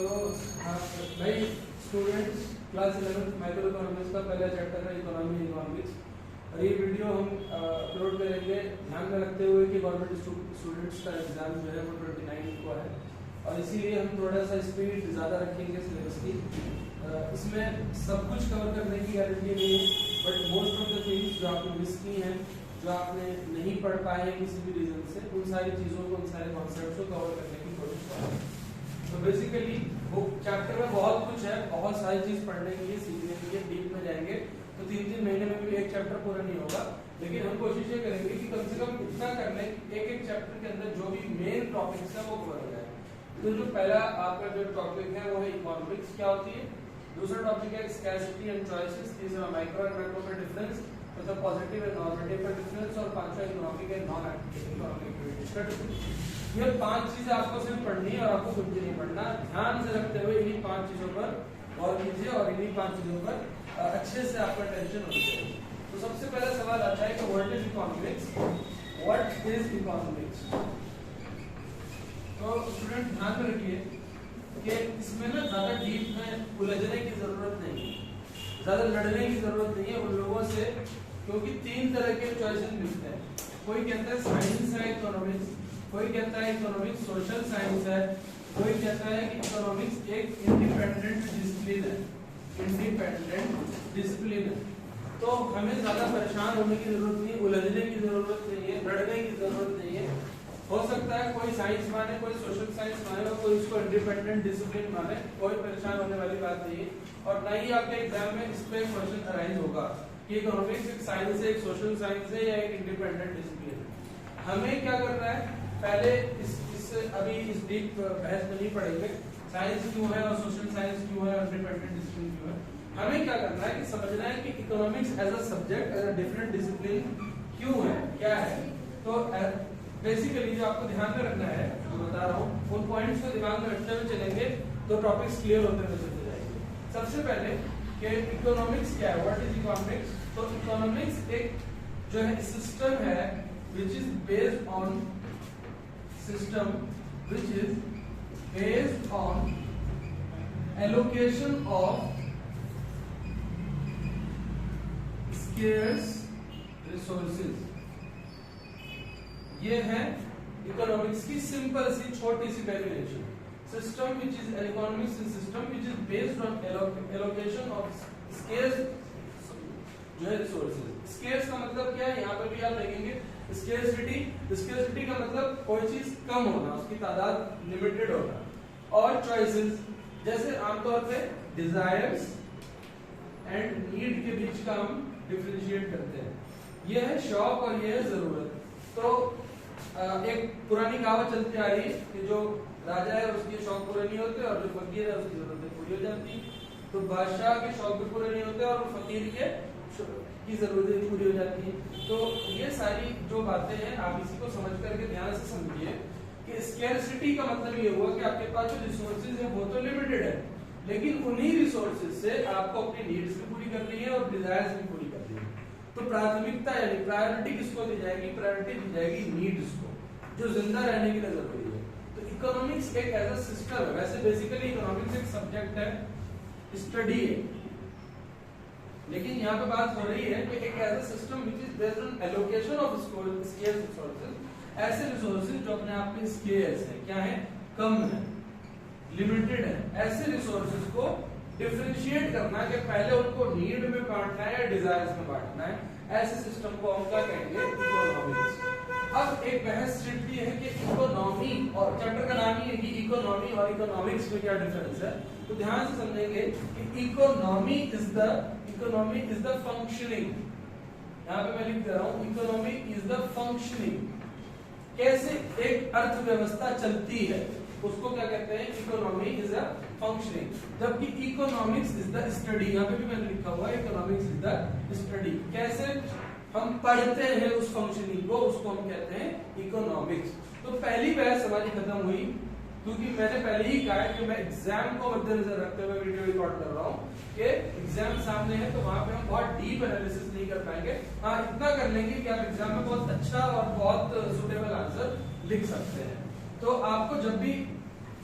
तो भाई students class 11 micro economics का पहला चैप्टर है इकोनॉमी इकोनॉमिक्स, और ये वीडियो हम अपलोड करेंगे ध्यान में रखते हुए कि गवर्नमेंट स्टूडेंट्स का एग्जाम जो है वो 29 को है, और इसीलिए हम थोड़ा सा स्पीड ज़्यादा रखेंगे सिलेबस की। इसमें सब कुछ कवर करने की गारंटी नहीं है, but most of the things जो आपने मिस की हैं, जो आपने नहीं पढ़ पाए हैं किसी भी रीजन से, उन सारी चीज़ों को, उन सारे कॉन्सेप्ट को कवर करने की कोशिश करें। तो बेसिकली बुक चैप्टर में बहुत कुछ है, बहुत सारी चीज़ पढ़ने के लिए, सीखने के लिए, डीप में जाएंगे तो 3-3 महीने में भी एक चैप्टर पूरा नहीं होगा, लेकिन हम कोशिश ये करेंगे कि कम से कम इतना कर लें एक चैप्टर के अंदर जो भी मेन टॉपिक्स है वो कवर हो जाए। तो जो पहला आपका जो टॉपिक है वो है इकोनॉमिक्स क्या होती है, दूसरा टॉपिक है स्कैर्सिटी एंड चॉइसेस, तीसरा माइक्रो एंड मैक्रो का डिफरेंस, चौथा पॉजिटिव एंड नॉर्मेटिव का डिफरेंस, और पांचवा economic and non economic activities का डिफरेंस। ये 5 चीजें आपको सिर्फ पढ़नी है और आपको कुछ नहीं पढ़ना। ध्यान से रखते हुए इन्हीं 5 चीजों पर गौर कीजिए और इन्हीं 5 चीजों पर अच्छे से आपका टेंशन होनी चाहिए। तो सबसे पहला सवाल आता है कि what is economics, what is economics. तो स्टूडेंट ध्यान में रखिए कि इसमें ना ज्यादा डीप में उलझने की जरूरत नहीं है, ज्यादा लड़ने की जरूरत नहीं है उन लोगों से, क्योंकि 3 तरह के चॉइसेस मिलते हैं। कोई कहता है साइंस है इकोनॉमिक्स, कोई कहता है इकोनॉमिक्स सोशल साइंस है, कोई कहता है कि इकोनॉमिक्स एक इंडिपेंडेंट डिसिप्लिन है, इंडिपेंडेंट डिसिप्लिन है। तो हमें ज्यादा परेशान होने की जरूरत नहीं, उलझने की जरूरत नहीं है, लड़ने की जरूरत नहीं है। हो सकता है कोई साइंस माने, कोई सोशल साइंस माने और कोई उसको इंडिपेंडेंट डिसिप्लिन माने, कोई परेशान होने वाली बात नहीं है। और ना ही आपके एग्जाम में इस पे क्वेश्चन अराइज होगा कि इकोनॉमिक्स एक साइंस है, एक सोशल साइंस है या एक इंडिपेंडेंट डिसिप्लिन है। हमें क्या करना है, पहले अभी इस डीप बहस में नहीं पढ़ेंगे साइंस क्यों है और सोशल साइंस क्यों है और इंडिपेंडेंट डिसिप्लिन क्यों है। हमें क्या करना है कि समझना है कि economics as a subject, as a different discipline क्यों है, क्या है। तो बेसिकली जो आपको ध्यान में रखना है, जो बता रहा हूँ उन पॉइंट्स को दिमाग में रखते हुए चलेंगे तो टॉपिक्स क्लियर होते हुए चलते जाएंगे। सबसे पहले कि इकोनॉमिक्स क्या है, व्हाट इज इकोनॉमिक्स। तो इकोनॉमिक्स एक जो है सिस्टम है which is based on system which is based on allocation of scarce resources। ये है इकोनॉमिक्स की सिंपल सी छोटी सी definition. System which is an economics system which is based on allocation of scarce जो है रिसोर्सेज। स्केर्स का मतलब क्या है, यहाँ पे भी आप देखेंगे स्केर्सिटी का मतलब कोई चीज कम होना, उसकी तादाद लिमिटेड होना। और चॉइसेस, जैसे आमतौर पे डिजायर्स एंड नीड के बीच का हम डिफरेंशिएट करते हैं। ये है शौक और ये है जरूरत। तो एक पुरानी कहावत चलती आ रही है कि जो राजा है उसके शौक पूरे नहीं होते और जो फकीर है उसकी जरूरतें पूरी हो जाती है। तो बादशाह के शौक भी पूरे नहीं होते और फकीर की जरूरतें पूरी हो जाती है। तो ये सारी जो बातें हैं आप इसी को समझ करके ध्यान से समझिए कि स्कैर्सिटी का मतलब ये हुआ कि आपके पास जो रिसोर्सेज है वो तो लिमिटेड है, लेकिन उन्हीं रिसोर्सेज से आपको अपनी नीड्स भी पूरी करनी है और डिजायर्स भी पूरी करनी है। तो प्राथमिकता यानी प्रायोरिटी किसको दी जाएगी, प्रायोरिटी दी जाएगी नीड्स को, जो जिंदा रहने के लिए जरूरी है। तो इकोनॉमिक्स एक एज अ सिस्टम है। वैसे बेसिकली इकोनॉमिक्स एक सब्जेक्ट है, स्टडी है, लेकिन यहाँ पे बात हो रही है कि एक ऐसा system which is based on allocation of scarce resources, ऐसे रिसोर्सेज जो अपने आप में स्केर्स है, क्या है, कम है, लिमिटेड है, ऐसे रिसोर्सेज को डिफरेंशिएट करना कि पहले उनको नीड में बांटना है या डिजायर्स में बांटना है, ऐसे सिस्टम को हम क्या कहेंगे, इकोनॉमिक्स। अब एक बहस छिड़ती है कि इकोनॉमी, और चैप्टर का नाम ही है कि इकोनॉमी और इकोनॉमिक्स में क्या डिफरेंस है। तो ध्यान से समझेंगे कि इकोनॉमी इज द फंक्शनिंग, यहाँ पे मैं लिख दे रहा हूँ, इकोनॉमी इज द फंक्शनिंग, कैसे एक अर्थव्यवस्था चलती है उसको क्या कहते हैं, इकोनॉमी इज अ फंक्शनिंग। जबकि इकोनॉमिक्स इज द स्टडी, यहाँ पे भी मैंने लिखा हुआ है इकोनॉमिक्स इज द स्टडी, कैसे हम पढ़ते हैं उस फंक्शनिंग को, उसको हम कहते हैं इकोनॉमिक्स। तो पहली बहस हमारी खत्म हुई, क्योंकि मैंने पहले ही कहा है कि मैं एग्जाम को मद्देनजर रखते हुए वीडियो रिकॉर्ड कर रहा हूँ कि एग्जाम सामने है तो वहां पे हम बहुत डीप एनालिसिस नहीं कर पाएंगे। हाँ, इतना कर लेंगे कि आप एग्जाम में बहुत अच्छा और बहुत सुटेबल आंसर लिख सकते हैं। तो आपको जब भी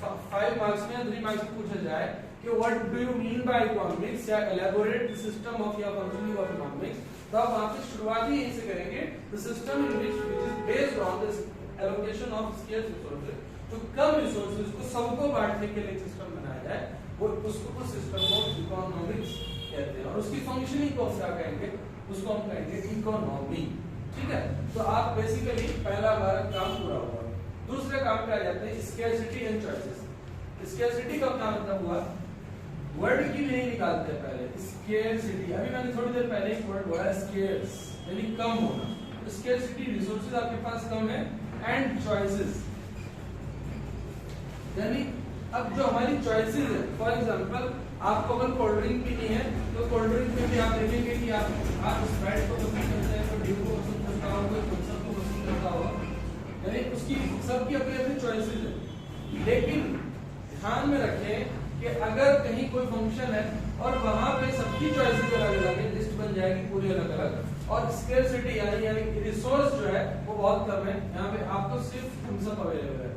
5 मार्क्स में 3 मार्क्स में पूछा जाए कि what do you mean by economics या एलैबोरेट द सिस्टम ऑफ या फंक्शनिंग ऑफ इकोनॉमिक्स, तो आप वहां पे शुरुआत ही यहीं से करेंगे the system in which is based on the allocation of scarce resources, जो कम रिसोर्सेज को सबको बांटने के लिए सिस्टम बनाया जाए वो उसको उस सिस्टम को इकोनॉमिक्स कहते हैं। और उसकी फंक्शनिंग को क्या कहेंगे, उसको हम कहेंगे इकोनॉमी। ठीक है, तो आप बेसिकली पहला हमारा काम पूरा हुआ। दूसरे काम पे आ जाते हैं स्केर्सिटी एंड चॉइसेस। स्केर्सिटी का क्या मतलब हुआ, वर्ड की मीनिंग निकालते हैं पहले। स्केर्सिटी, अभी मैंने थोड़ी देर पहले एक वर्ड बोला स्केर्स, यानी कम होना। स्केर्सिटी रिसोर्सेज आपके पास कम है, एंड चॉइसेस यानी अब जो हमारी चॉइसेस है, फॉर एग्जांपल आपको अगर कोल्ड ड्रिंक पीनी है तो कोल्ड ड्रिंक में भी आप देखेंगे कि आप स्प्राइट को पसंद करते हैं, कोई ड्यू को पसंद करता होगा, कोई थम्स अप को पसंद करता होगा, यानी उसकी सबकी अपनी अपनी चॉइसेस है। लेकिन ध्यान में रखें कि अगर कहीं कोई फंक्शन है और वहां पे सबकी चॉइसेस अलग अलग है, लिस्ट बन जाएगी पूरी अलग अलग, और स्केर्सिटी यानी रिसोर्स जो है वो बहुत कम है, यहाँ पे आपको सिर्फ थम्स अप अवेलेबल है।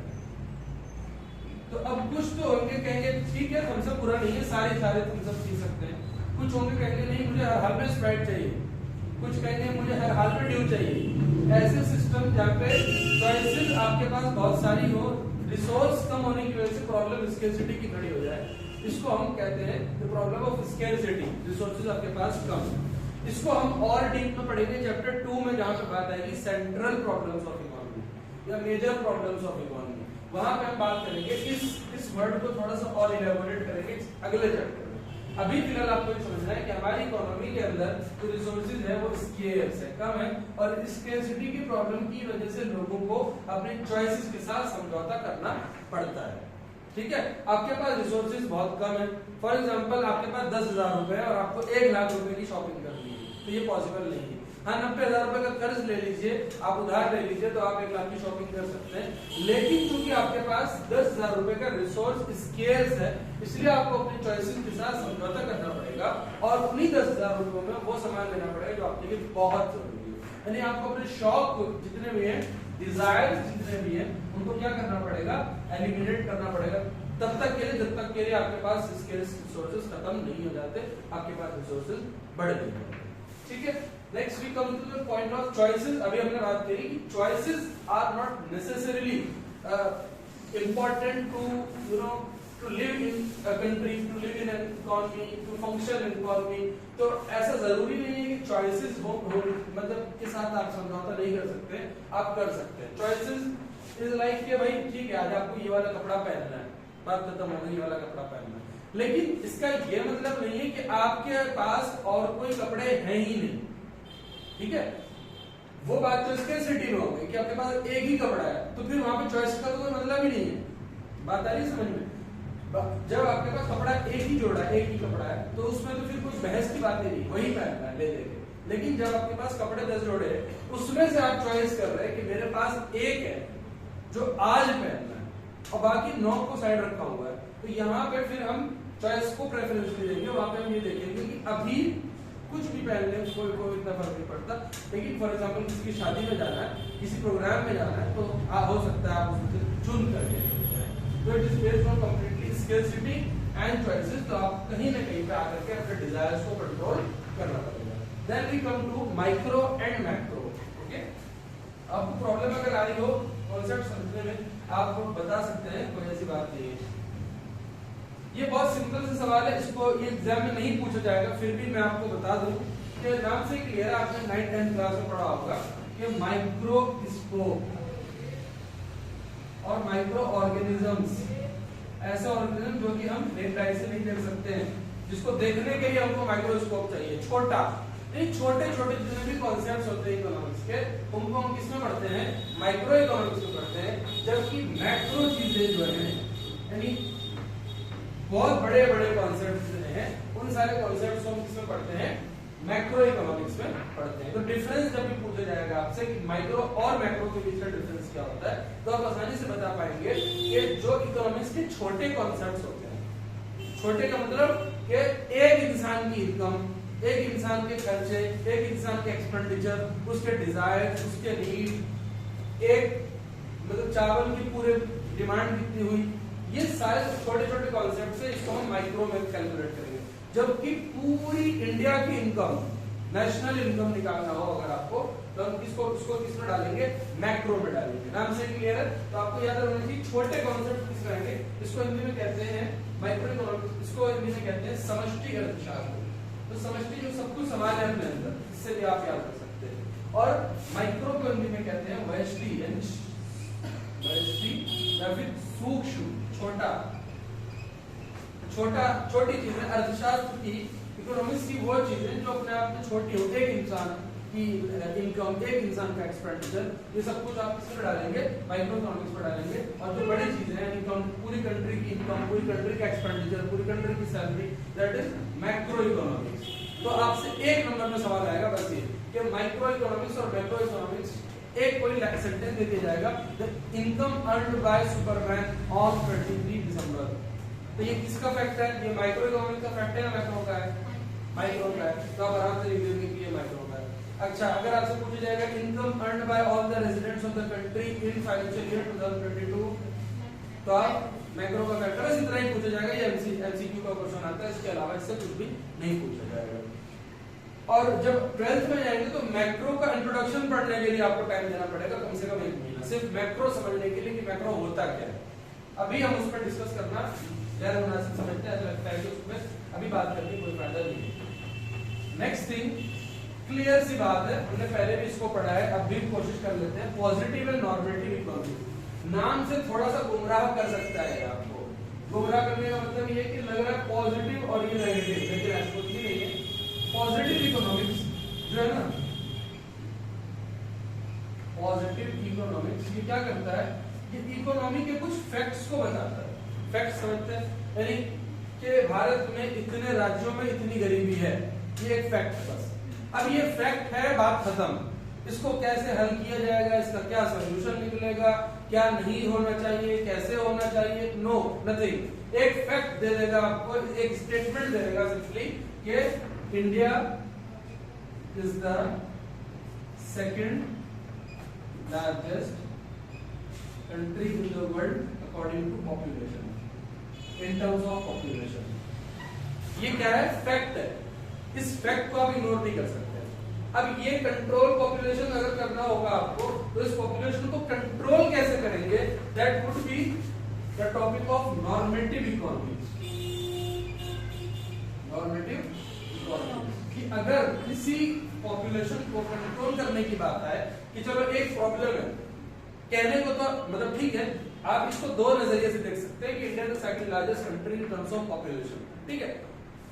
तो अब कुछ तो होंगे कहेंगे ठीक है थम्स अप बुरा नहीं है, सारे थम्स अप पी सकते हैं। कुछ होंगे कहेंगे नहीं मुझे हर हाल में स्प्राइट चाहिए, कुछ कहेंगे मुझे हर हाल में ड्यू चाहिए। ऐसे सिस्टम जहाँ पे चॉइसेस आपके पास बहुत सारी हो, रिसोर्स कम होने की वजह से प्रॉब्लम स्केर्सिटी की खड़ी हो जाए, इसको हम कहते हैं the problem of scarcity. Resources आपके पास कम। इसको हम और डीप में पढ़ेंगे चैप्टर 2 में, जहाँ पे बात आएगी सेंट्रल प्रॉब्लम्स ऑफ इकोनॉमी या मेजर प्रॉब्लम्स ऑफ इकोनॉमी। वहां पे हम बात करेंगे इस वर्ड को थोड़ा सा और इलैबोरेट करेंगे अगले चैप्टर में। अभी फिलहाल आपको ये समझना है कि हमारी इकोनॉमी के अंदर जो रिसोर्सेज है वो स्केर्स है, कम है, और स्केर्सिटी की प्रॉब्लम की वजह से लोगों को अपने चॉइसेस के साथ समझौता करना पड़ता है। ठीक है, आपके पास रिसोर्सेज बहुत कम है, फॉर एग्जांपल आपके पास 10,000 रुपए और आपको 1 लाख रुपए की शॉपिंग करनी है, तो ये पॉसिबल नहीं है। हाँ, 90,000 रुपए का कर्ज ले लीजिए, आप उधार ले लीजिए, तो आप 1 लाख की शॉपिंग कर सकते हैं। लेकिन चूंकि आपके पास 10,000 रुपए का रिसोर्स स्केर्स है, इसलिए आपको अपने चॉइसेस के साथ समझौता करना पड़ेगा और उन्हीं 10,000 रुपयों में वो सामान लेना पड़ेगा जो आपके लिए बहुत जरूरी है। यानी आपको अपने शौक जितने भी हैं, डिजायर जितने भी हैं, उनको क्या करना पड़ेगा, एलिमिनेट करना पड़ेगा तब तक के लिए जब तक के लिए आपके पास स्केर्स रिसोर्सेज खत्म नहीं हो जाते, आपके पास रिसोर्सेज बढ़ नहीं जाते। ठीक है, next we come to the point of choices. अभी हमने बात करी कि choices are not necessarily important to live in a country, to live in an economy, to function in economy। तो ऐसा जरूरी नहीं है कि चॉइसेस हो मतलब के साथ आप समझौता नहीं कर सकते, आप कर सकते हैं। चॉइसेस इज लाइक कि भाई ठीक है आज आपको ये वाला कपड़ा पहनना है, बात खत्म हो गई, ये वाला कपड़ा पहनना है। लेकिन इसका ये मतलब नहीं है कि आपके पास और कोई कपड़े हैं ही नहीं। ठीक है, वो बात तो स्केर्सिटी में हो गई कि आपके पास एक ही कपड़ा है, तो फिर वहां पे चॉइस का तो कोई मतलब ही नहीं है। बात आ रही समझ में? जब आपके पास कपड़ा एक ही जोड़ा है, एक ही कपड़ा है, तो उसमें तो फिर कोई बहस की बात नहीं, वही पहनना है ले लेके। लेकिन जब आपके पास कपड़े 10 जोड़े हैं, उसमें से आप चॉइस कर रहे हैं कि मेरे पास एक है जो आज पहनना है और बाकी 9 को साइड रखा हुआ है, तो यहाँ पे फिर हम चॉइस को प्रेफरेंस भी देंगे। वहां पे हम ये देखेंगे कि अभी कुछ भी पहन लें, कोई इतना फर्क नहीं पड़ता। लेकिन फॉर एग्जांपल किसी की शादी में जाना है, किसी प्रोग्राम में जाना है, तो हो सकता है आप उससे चुन करके तो it is based on completely scarcity and choices. तो आप कहीं ना कहीं पे आकर के अपने डिजायर्स को कंट्रोल करना पड़ेगा। Then we come to micro and macro. Okay, आपको प्रॉब्लम अगर आ रही हो कॉन्सेप्ट समझने में, आप बता सकते हैं, कोई ऐसी बात नहीं है। ये बहुत सिंपल सा सवाल है, इसको ये एग्जाम में नहीं पूछा जाएगा, फिर भी मैं आपको बता दूं कि नाम से क्लियर है, आपने 9th 10th क्लास में पढ़ा होगा कि माइक्रोस्कोप और माइक्रो ऑर्गेनिजम्स, ऐसे ऑर्गेनिज्म जो कि हम नेक्ड आई से नहीं देख सकते हैं, जिसको देखने के लिए हमको माइक्रोस्कोप चाहिए। छोटा नहीं, छोटे छोटे जितने भी कॉन्सेप्ट्स होते हैं इकोनॉमिक्स के, उनको हम किसमें पढ़ते हैं, माइक्रो इकोनॉमिक्स में पढ़ते हैं। जबकि मैक्रो चीजें जो है, यानी बहुत बड़े बड़े कॉन्सेप्ट्स हैं, उन सारे कॉन्सेप्ट्स को हम किसमें पढ़ते हैं, मैक्रो इकोनॉमिक्स में पढ़ते हैं। तो डिफरेंस जब भी पूछा जाएगा आपसे कि माइक्रो और मैक्रो के बीच का डिफरेंस क्या होता है, तो आप आसानी से बता पाएंगे कि जो इकोनॉमिक्स के छोटे कॉन्सेप्ट्स होते हैं, छोटे का मतलब कि एक इंसान की इनकम, एक इंसान के खर्चे, एक इंसान के एक्सपेंडिचर, उसके डिजायर, उसके नीड, एक मतलब चावल की पूरे डिमांड कितनी हुई, ये सारे छोटे छोटे कॉन्सेप्ट है, इसको हम माइक्रो में कैलकुलेट करेंगे। जबकि पूरी इंडिया की इनकम, नेशनल इनकम निकालना हो अगर आपको, तो हम इसको किसमें डालेंगे, मैक्रो में डालेंगे। नाम से क्लियर है? तो आपको याद रखना चाहिए छोटे कॉन्सेप्ट किस रहेंगे, इसको हिंदी में कहते हैं माइक्रो इकोनॉमिक्स, इसको हिंदी में कहते हैं समष्टि अर्थशास्त्र। तो समष्टि जो सब कुछ समान है अपने अंदर, इससे भी आप याद कर सकते हैं। और माइक्रो को हिंदी में कहते हैं व्यष्टि, या फिर सूक्ष्म, छोटी चीजें। अर्थशास्त्र की, इकोनॉमिक्स की वो चीजें जो अपने आप में छोटी हो, एक इंसान की इनकम, एक इंसान का एक्सपेंडिचर, ये सब कुछ आप किस पर डालेंगे, माइक्रो इकोनॉमिक्स पर डालेंगे। और जो बड़ी चीजें हैं, इनकम, पूरी कंट्री की इनकम, पूरी कंट्री का एक्सपेंडिचर, पूरी कंट्री की salary, that is macro economics. तो आपसे एक नंबर में सवाल आएगा बस ये कि माइक्रो इकोनॉमिक्स और मैक्रो इकोनॉमिक्स, एक कोई सेंटेंस दे दिया जाएगा, the income earned by superman on 23 December. तो ये किसका फैक्ट है, ये माइक्रो इकोनॉमिक्स का फैक्ट है या मैक्रो का है, माइक्रो का है। तो आप आराम से लिख देंगे कि ये माइक्रो का है। अच्छा, अगर आपसे पूछा जाएगा income earned by all the residents of the country in financial year 2022, तो आप मैक्रो का फैक्टर, बस इतना ही पूछा जाएगा। ये एमसीक्यू का क्वेश्चन आता है, इसके अलावा इससे कुछ भी नहीं पूछा जाएगा। और जब 12th में जाएंगे तो मैक्रो का इंट्रोडक्शन पढ़ने के लिए आपको टाइम देना पड़ेगा, कम से कम 1 महीना, सिर्फ मैक्रो समझने के लिए कि मैक्रो होता क्या है। अभी हम उस पर डिस्कस करना गैर मुनासिब समझते हैं, ऐसा लगता है कि उसमें अभी बात करने कोई फायदा नहीं है। नेक्स्ट थिंग, क्लियर सी बात है, हमने पहले भी इसको पढ़ा है, अब भी कोशिश कर लेते हैं। पॉजिटिव एंड नॉर्मेटिव इकोनॉमी, नाम से थोड़ा सा गुमराह कर सकता है आपको। गुमराह करने का मतलब ये कि लग रहा है पॉजिटिव और ये नेगेटिव, लेकिन ऐसा कुछ नहीं है। पॉजिटिव इकोनॉमिक्स जो है ना, पॉजिटिव इकोनॉमिक्स ये क्या करता है, ये इकोनॉमी के कुछ फैक्ट्स को बताता है। फैक्ट समझते हैं, यानी कि भारत में इतने राज्यों में इतनी गरीबी है, ये एक फैक्ट है बस। अब ये फैक्ट है, बात खत्म। इसको कैसे हल किया जाएगा, इसका क्या सोल्यूशन निकलेगा, क्या नहीं होना चाहिए, कैसे होना चाहिए, नो नथिंग। एक फैक्ट दे देगा आपको, एक स्टेटमेंट दे देगा सिंपली कि India is the second largest country in the world according to population, in terms of population. ये क्या है, फैक्ट है। इस फैक्ट को आप इग्नोर नहीं कर सकते। अब ये कंट्रोल पॉपुलेशन अगर करना होगा आपको, तो इस पॉपुलेशन को कंट्रोल कैसे करेंगे, that would be the topic of normative economics. Normative economics कि अगर किसी पॉपुलेशन को कंट्रोल करने की बात है, कि चलो एक प्रॉब्लम है, कहने को तो मतलब ठीक है, आप इसको दो नजरिए से देख सकते हैं कि India is the second largest country in terms of population, ठीक है।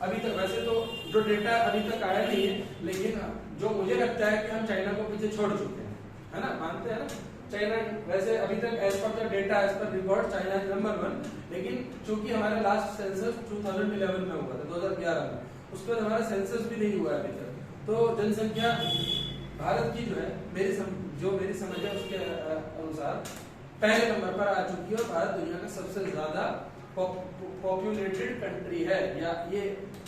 अभी तक वैसे तो जो डेटा अभी तक आया नहीं है, लेकिन जो मुझे लगता है कि हम चाइना को पीछे छोड़ चुके हैं, है ना, मानते हैं ना। चाइना वैसे अभी तक as per the data, as per record, China is number 1, लेकिन चूंकि हमारे लास्ट सेंसस 2011 में हुआ था, 2011 में, उसके बाद हमारा सेंसस भी नहीं हुआ अभी तक। तो जनसंख्या भारत की जो है, मेरी समझ है उसके अनुसार पहले नंबर पर आ चुकी है, और भारत दुनिया का सबसे ज्यादा पॉपुलेटेड कंट्री है, या ये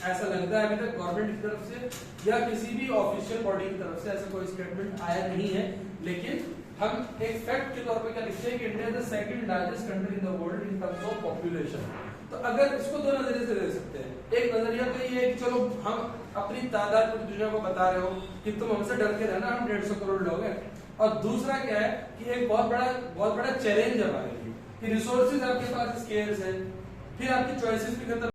ऐसा लगता है। अभी तक गवर्नमेंट की तरफ से या किसी भी ऑफिशियल बॉडी की तरफ से ऐसा कोई स्टेटमेंट आया नहीं है, लेकिन हम एक फैक्ट के तौर पे क्या लिखते हैं कि India is the second largest country in the world in terms of population. तो अगर इसको दो नजरिए से देख सकते हैं, एक नजरिया तो ये है कि चलो हम अपनी तादाद पूरी दुनिया को बता रहे हो कि तुम हमसे डर के रहना, हम 150 करोड़ लोग हैं। और दूसरा क्या है कि एक बहुत बड़ा चैलेंज है हमारे लिए कि रिसोर्सेज आपके पास स्केर्स हैं, फिर आपकी चॉइसेस भी खत्म